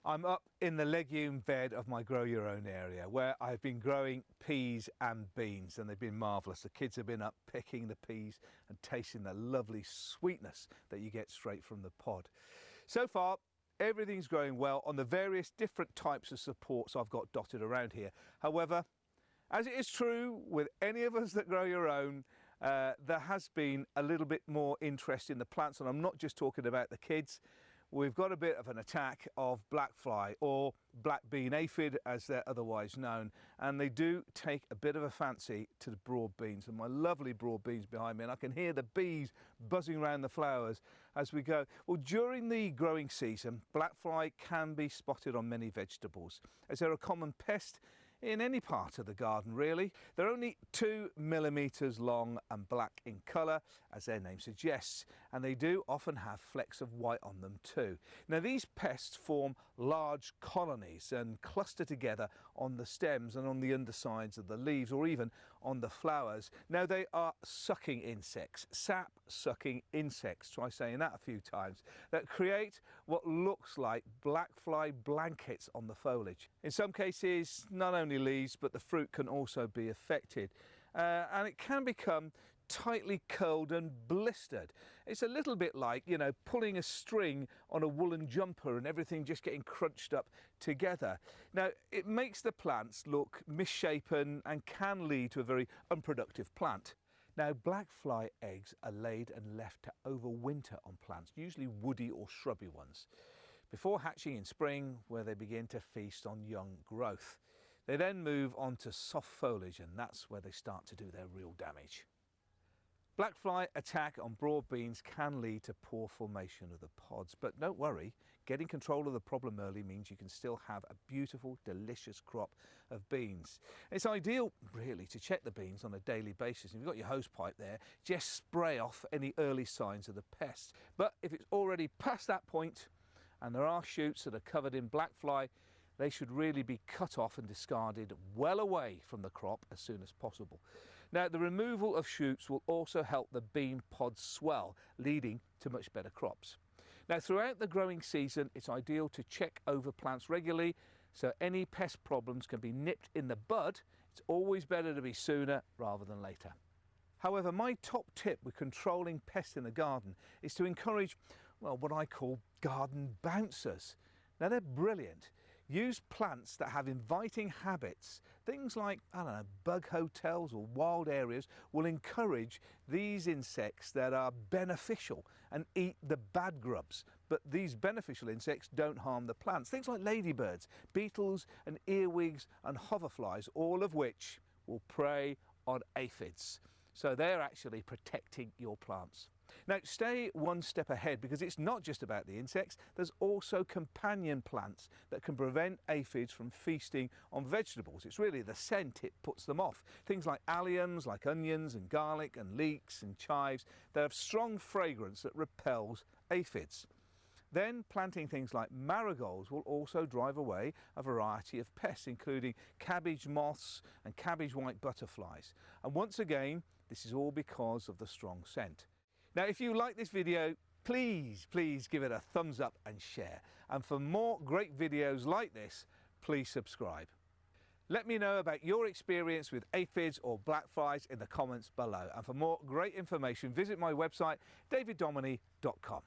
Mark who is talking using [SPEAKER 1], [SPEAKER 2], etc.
[SPEAKER 1] I'm up in the legume bed of my Grow Your Own area where I've been growing peas and beans, and they've been marvellous. The kids have been up picking the peas and tasting the lovely sweetness that you get straight from the pod. So far, everything's growing well on the various different types of supports I've got dotted around here. However, as it is true with any of us that grow your own, there has been a little bit more interest in the plants, and I'm not just talking about the kids. We've got a bit of an attack of blackfly, or black bean aphid as they're otherwise known, and they do take a bit of a fancy to the broad beans, and my lovely broad beans behind me, and I can hear the bees buzzing around the flowers as we go. Well, during the growing season, blackfly can be spotted on many vegetables as they're a common pest in any part of the garden really. They're only 2 millimeters long and black in colour, as their name suggests, and they do often have flecks of white on them too. Now these pests form large colonies and cluster together on the stems and on the undersides of the leaves, or even on the flowers. Now they are sucking insects, sap sucking insects, try saying that a few times, that create what looks like blackfly blankets on the foliage. In some cases, not only leaves but the fruit can also be affected, and it can become tightly curled and blistered. It's a little bit like, you know, pulling a string on a woolen jumper and everything just getting crunched up together. Now it makes the plants look misshapen and can lead to a very unproductive plant. Now blackfly eggs are laid and left to overwinter on plants, usually woody or shrubby ones, before hatching in spring, where they begin to feast on young growth. They then move on to soft foliage, and that's where they start to do their real damage. Blackfly attack on broad beans can lead to poor formation of the pods, but don't worry, getting control of the problem early means you can still have a beautiful, delicious crop of beans. It's ideal really to check the beans on a daily basis. If you've got your hose pipe there, just spray off any early signs of the pests. But if it's already past that point and there are shoots that are covered in blackfly, they should really be cut off and discarded well away from the crop as soon as possible. Now the removal of shoots will also help the bean pods swell, leading to much better crops. Now throughout the growing season, it's ideal to check over plants regularly so any pest problems can be nipped in the bud. It's always better to be sooner rather than later. However, my top tip with controlling pests in the garden is to encourage, well, what I call garden bouncers. Now they're brilliant. Use plants that have inviting habits. Things like, I don't know, bug hotels or wild areas will encourage these insects that are beneficial and eat the bad grubs. But these beneficial insects don't harm the plants. Things like ladybirds, beetles and earwigs and hoverflies, all of which will prey on aphids. So they're actually protecting your plants. Now stay one step ahead, because it's not just about the insects. There's also companion plants that can prevent aphids from feasting on vegetables. It's really the scent it puts them off. Things like alliums, like onions and garlic and leeks and chives, they have strong fragrance that repels aphids. Then planting things like marigolds will also drive away a variety of pests, including cabbage moths and cabbage white butterflies. And once again, this is all because of the strong scent. Now if you like this video, please give it a thumbs up and share. And for more great videos like this, please subscribe. Let me know about your experience with aphids or blackflies in the comments below. And for more great information, visit my website, daviddomoney.com.